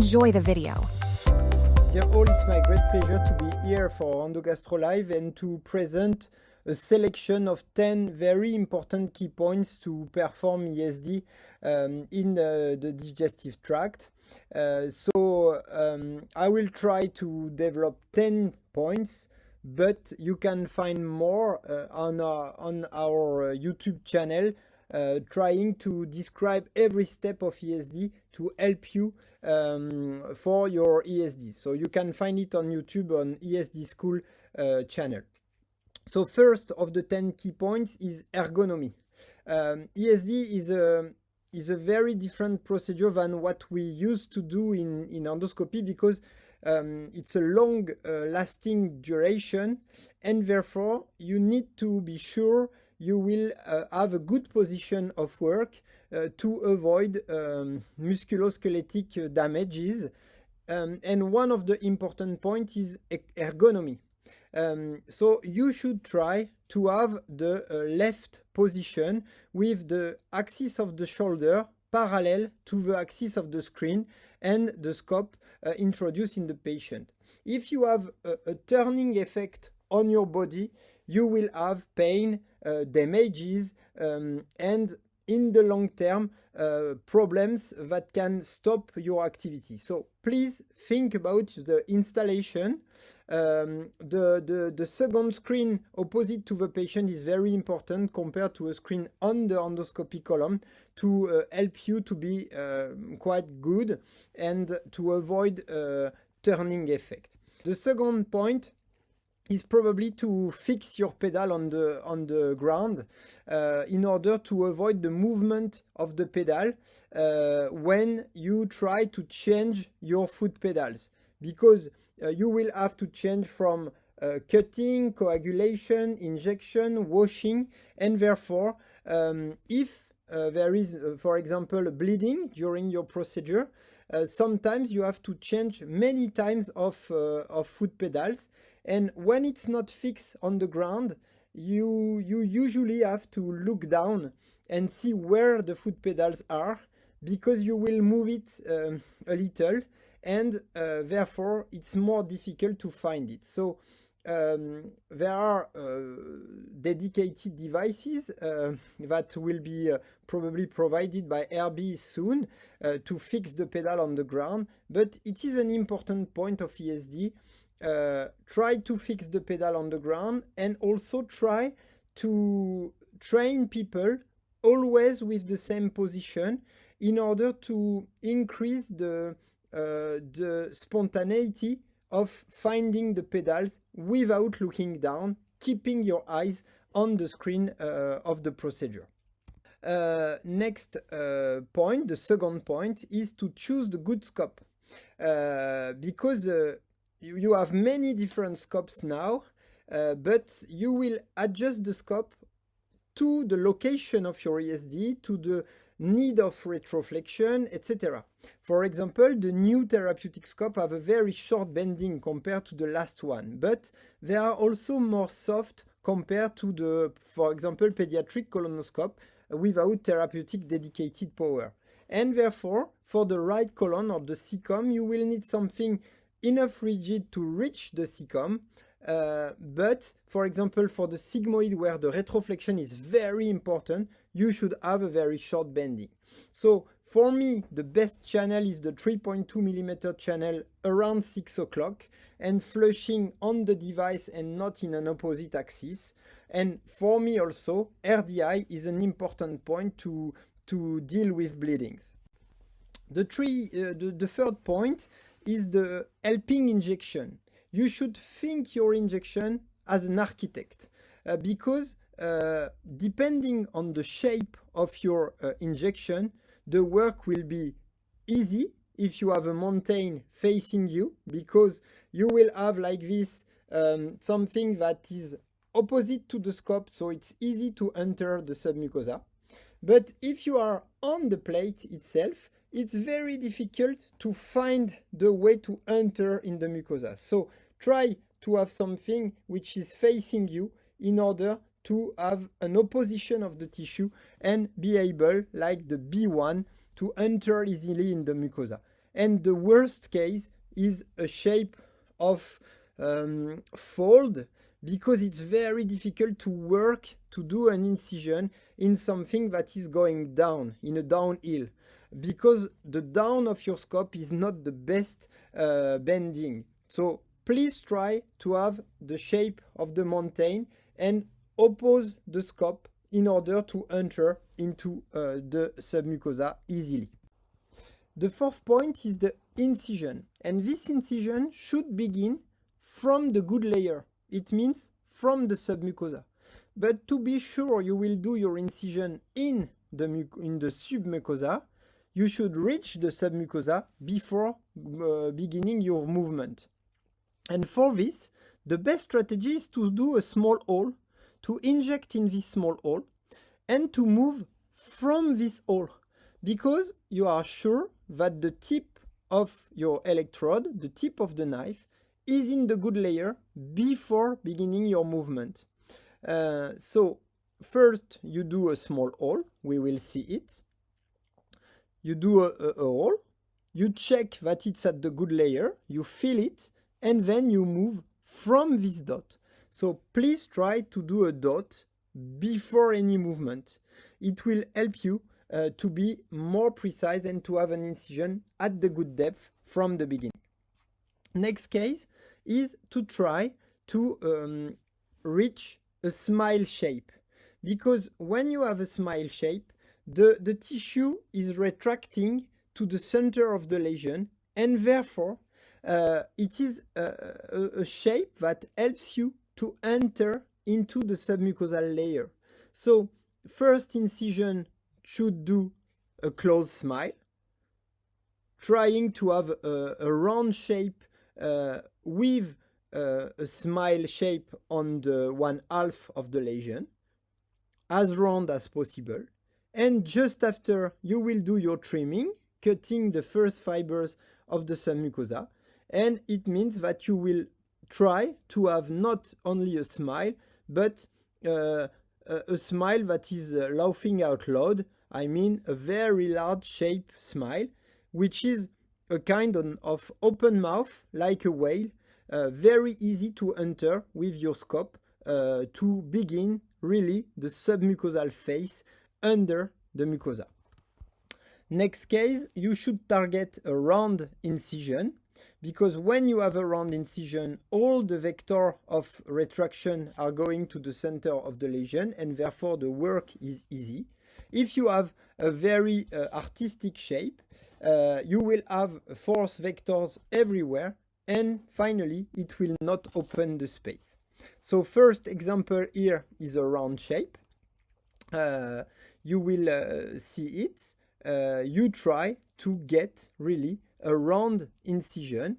Enjoy the video. Dear all, it's my great pleasure to be here for EndoGastro Live and to present a selection of 10 very important key points to perform ESD in the digestive tract. I will try to develop 10 points, but you can find more on our YouTube channel, trying to describe every step of ESD to help you for your ESD. So you can find it on YouTube on ESD School channel. So first of the 10 key points is ergonomy. ESD is a very different procedure than what we used to do in endoscopy, because it's a long lasting duration, and therefore you need to be sure you will have a good position of work to avoid musculoskeletal damages. And one of the important points is ergonomy. So you should try to have the left position with the axis of the shoulder parallel to the axis of the screen and the scope introduced in the patient. If you have a turning effect on your body, you will have pain, damages, and in the long term problems that can stop your activity. So please think about the installation. The second screen opposite to the patient is very important compared to a screen on the endoscopy column to help you to be quite good and to avoid turning effect. The second point is probably to fix your pedal on the ground in order to avoid the movement of the pedal when you try to change your foot pedals, because you will have to change from cutting, coagulation, injection, washing, and therefore if there is, for example, bleeding during your procedure, sometimes you have to change many times of foot pedals. And when it's not fixed on the ground, you usually have to look down and see where the foot pedals are, because you will move it a little, and therefore it's more difficult to find it. So there are dedicated devices that will be probably provided by RB soon to fix the pedal on the ground, but it is an important point of ESD. Try to fix the pedal on the ground, and also try to train people always with the same position in order to increase the spontaneity of finding the pedals without looking down, keeping your eyes on the screen of the procedure. Next point, the second point, is to choose the good scope, because you have many different scopes now, but you will adjust the scope to the location of your ESD, to the need of retroflexion, etc. For example, the new therapeutic scope have a very short bending compared to the last one, but they are also more soft compared to the, for example, pediatric colonoscope without therapeutic dedicated power. And therefore, for the right colon or the cecum, you will need something enough rigid to reach the cecum, but for example, for the sigmoid, where the retroflexion is very important, you should have a very short bending. So for me, the best channel is the 3.2 mm channel around 6 o'clock and flushing on the device and not in an opposite axis. And for me also, RDI is an important point to deal with bleedings. The third point is the helping injection. You should think your injection as an architect, because depending on the shape of your injection, the work will be easy if you have a mountain facing you, because you will have like this something that is opposite to the scope, so it's easy to enter the submucosa. But if you are on the plate itself, it's very difficult to find the way to enter in the mucosa. So try to have something which is facing you in order to have an opposition of the tissue and be able, like the B1, to enter easily in the mucosa. and the worst case is a shape of fold, because it's very difficult to work to do an incision in something that is going down, in a downhill, because the down of your scope is not the best bending. So please try to have the shape of the mountain and oppose the scope in order to enter into the submucosa easily. The fourth point is the incision, and this incision should begin from the good layer. It means from the submucosa. But to be sure you will do your incision in the submucosa, you should reach the submucosa before beginning your movement. And for this, the best strategy is to do a small hole, to inject in this small hole, and to move from this hole, because you are sure that the tip of your electrode, the tip of the knife, is in the good layer before beginning your movement. So first you do a small hole, we will see it. You do a hole, you check that it's at the good layer, you fill it, and then you move from this dot. So please try to do a dot before any movement. It will help you to be more precise and to have an incision at the good depth from the beginning. Next case is to try to reach a smile shape, because when you have a smile shape, the tissue is retracting to the center of the lesion, and therefore it is a shape that helps you to enter into the submucosal layer. So first incision should do a closed smile, trying to have a round shape with a smile shape on the 1/2 of the lesion, as round as possible. And just after, you will do your trimming, cutting the first fibers of the submucosa, and it means that you will try to have not only a smile, but a smile that is laughing out loud. I mean a very large shape smile, which is a kind of open mouth, like a whale, very easy to enter with your scope to begin really the submucosal phase under the mucosa. Next case, you should target a round incision, because when you have a round incision, all the vector of retraction are going to the center of the lesion, and therefore the work is easy. If you have a very artistic shape, you will have force vectors everywhere, and finally it will not open the space. So first example here is a round shape. You will see it. You try to get really a round incision,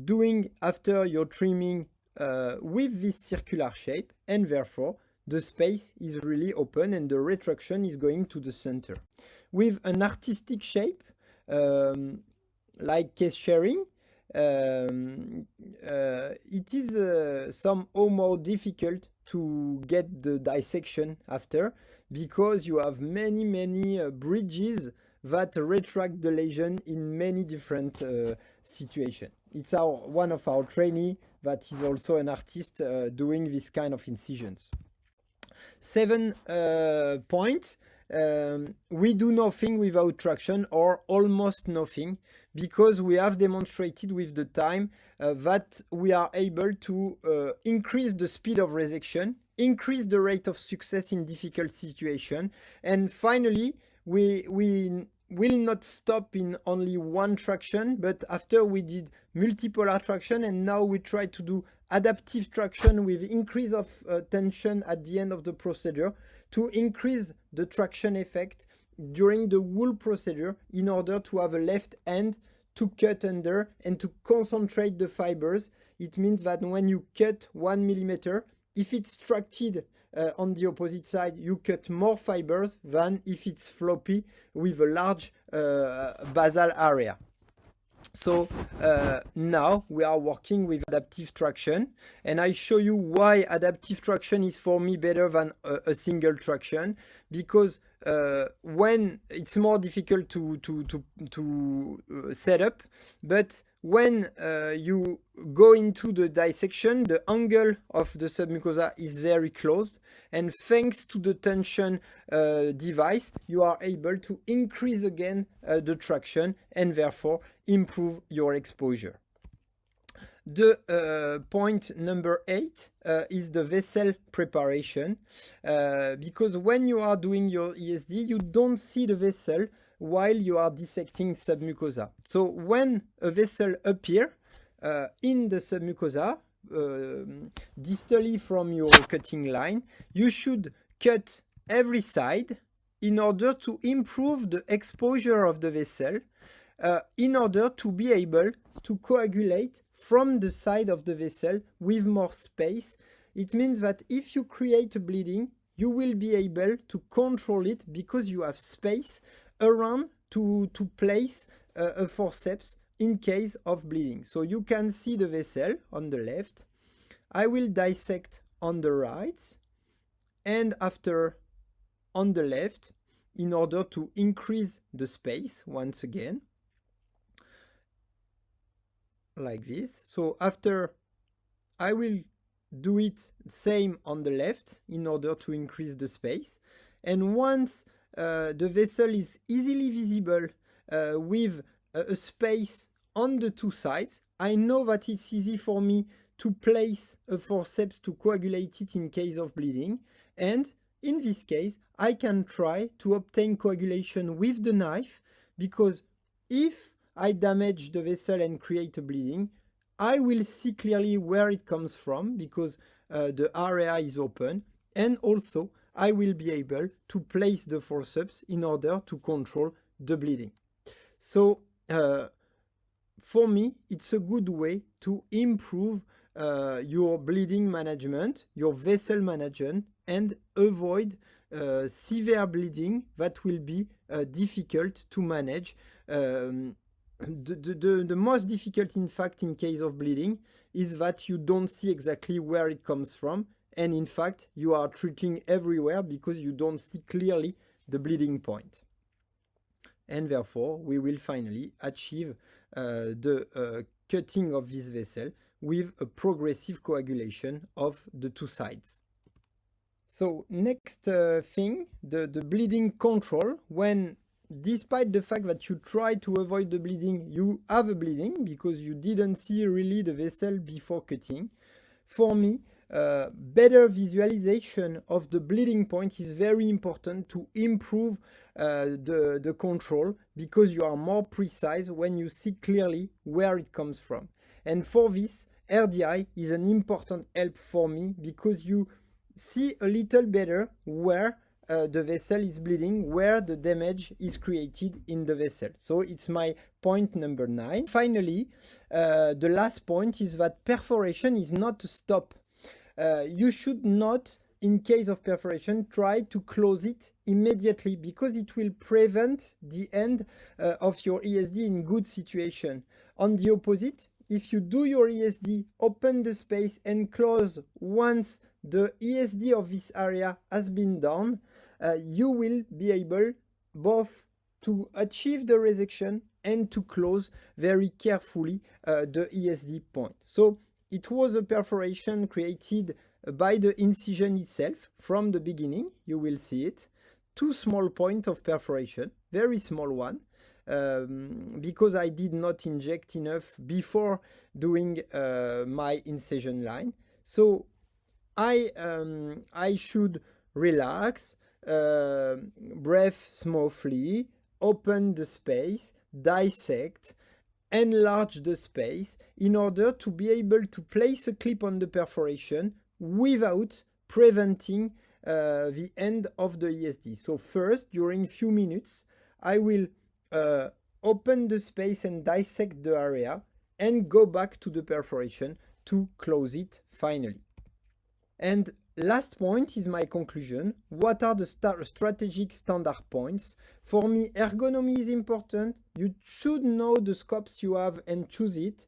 doing after your trimming with this circular shape, and therefore the space is really open and the retraction is going to the center. With an artistic shape, like case sharing, it is somehow more difficult to get the dissection after, because you have many bridges that retract the lesion in many different situations. It's one of our trainee that is also an artist doing this kind of incisions. 7 points. We do nothing without traction, or almost nothing, because we have demonstrated with the time that we are able to increase the speed of resection, increase the rate of success in difficult situations, and finally we will not stop in only one traction, but after we did multipolar traction, and now we try to do adaptive traction with increase of tension at the end of the procedure to increase the traction effect during the whole procedure, in order to have a left hand to cut under and to concentrate the fibers. It means that when you cut 1 millimeter, if it's tracted on the opposite side, you cut more fibers than if it's floppy with a large basal area. So now we are working with adaptive traction, and I show you why adaptive traction is for me better than a single traction, because when it's more difficult to set up, but when you go into the dissection, the angle of the submucosa is very closed, and thanks to the tension device, you are able to increase again the traction and therefore improve your exposure. The point number 8 is the vessel preparation, because when you are doing your ESD, you don't see the vessel while you are dissecting submucosa. So when a vessel appears in the submucosa, distally from your cutting line, you should cut every side in order to improve the exposure of the vessel, in order to be able to coagulate from the side of the vessel with more space. It means that if you create a bleeding, you will be able to control it because you have space around to place a forceps in case of bleeding. So you can see the vessel on the left. I will dissect on the right and after on the left in order to increase the space once again. Like this. So after I will do it same on the left in order to increase the space, and once the vessel is easily visible with a space on the two sides, I know that it's easy for me to place a forceps to coagulate it in case of bleeding, and in this case I can try to obtain coagulation with the knife, because if I damage the vessel and create a bleeding, I will see clearly where it comes from because the area is open, and also I will be able to place the forceps in order to control the bleeding. So for me, it's a good way to improve your bleeding management, your vessel management, and avoid severe bleeding that will be difficult to manage. The most difficult, in fact, in case of bleeding is that you don't see exactly where it comes from, and in fact you are treating everywhere because you don't see clearly the bleeding point, and therefore we will finally achieve the cutting of this vessel with a progressive coagulation of the two sides. So next thing, the bleeding control. When despite the fact that you try to avoid the bleeding, you have a bleeding because you didn't see really the vessel before cutting. For me, better visualization of the bleeding point is very important to improve the control, because you are more precise when you see clearly where it comes from. And for this, RDI is an important help for me because you see a little better where the vessel is bleeding, where the damage is created in the vessel. So it's my point number 9. Finally, the last point is that perforation is not a stop. You should not, in case of perforation, try to close it immediately, because it will prevent the end of your ESD in good situation. On the opposite, if you do your ESD, open the space and close once the ESD of this area has been done, you will be able both to achieve the resection and to close very carefully the ESD point. So it was a perforation created by the incision itself from the beginning. You will see it. 2 small points of perforation, very small one, because I did not inject enough before doing my incision line. So I should relax, breathe smoothly, open the space, dissect, enlarge the space in order to be able to place a clip on the perforation without preventing the end of the ESD. So first, during few minutes, I will open the space and dissect the area and go back to the perforation to close it finally. And last point is my conclusion. What are the strategic standard points? For me, ergonomy is important. You should know the scopes you have and choose it.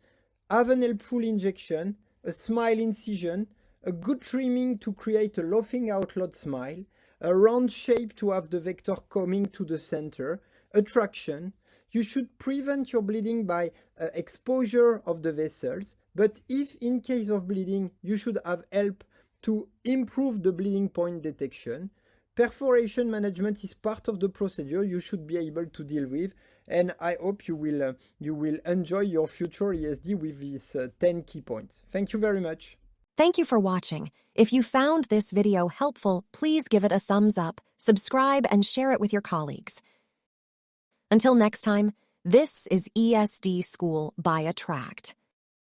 Have an helpful injection, a smile incision, a good trimming to create a laughing out loud smile, a round shape to have the vector coming to the center, a traction. You should prevent your bleeding by exposure of the vessels, but if in case of bleeding, you should have help to improve the bleeding point detection. Perforation management is part of the procedure you should be able to deal with, and I hope you will enjoy your future ESD with these 10 key points. Thank you very much. Thank you for watching. If you found this video helpful, please give it a thumbs up, subscribe, and share it with your colleagues. Until next time, this is ESD School by ATRACT.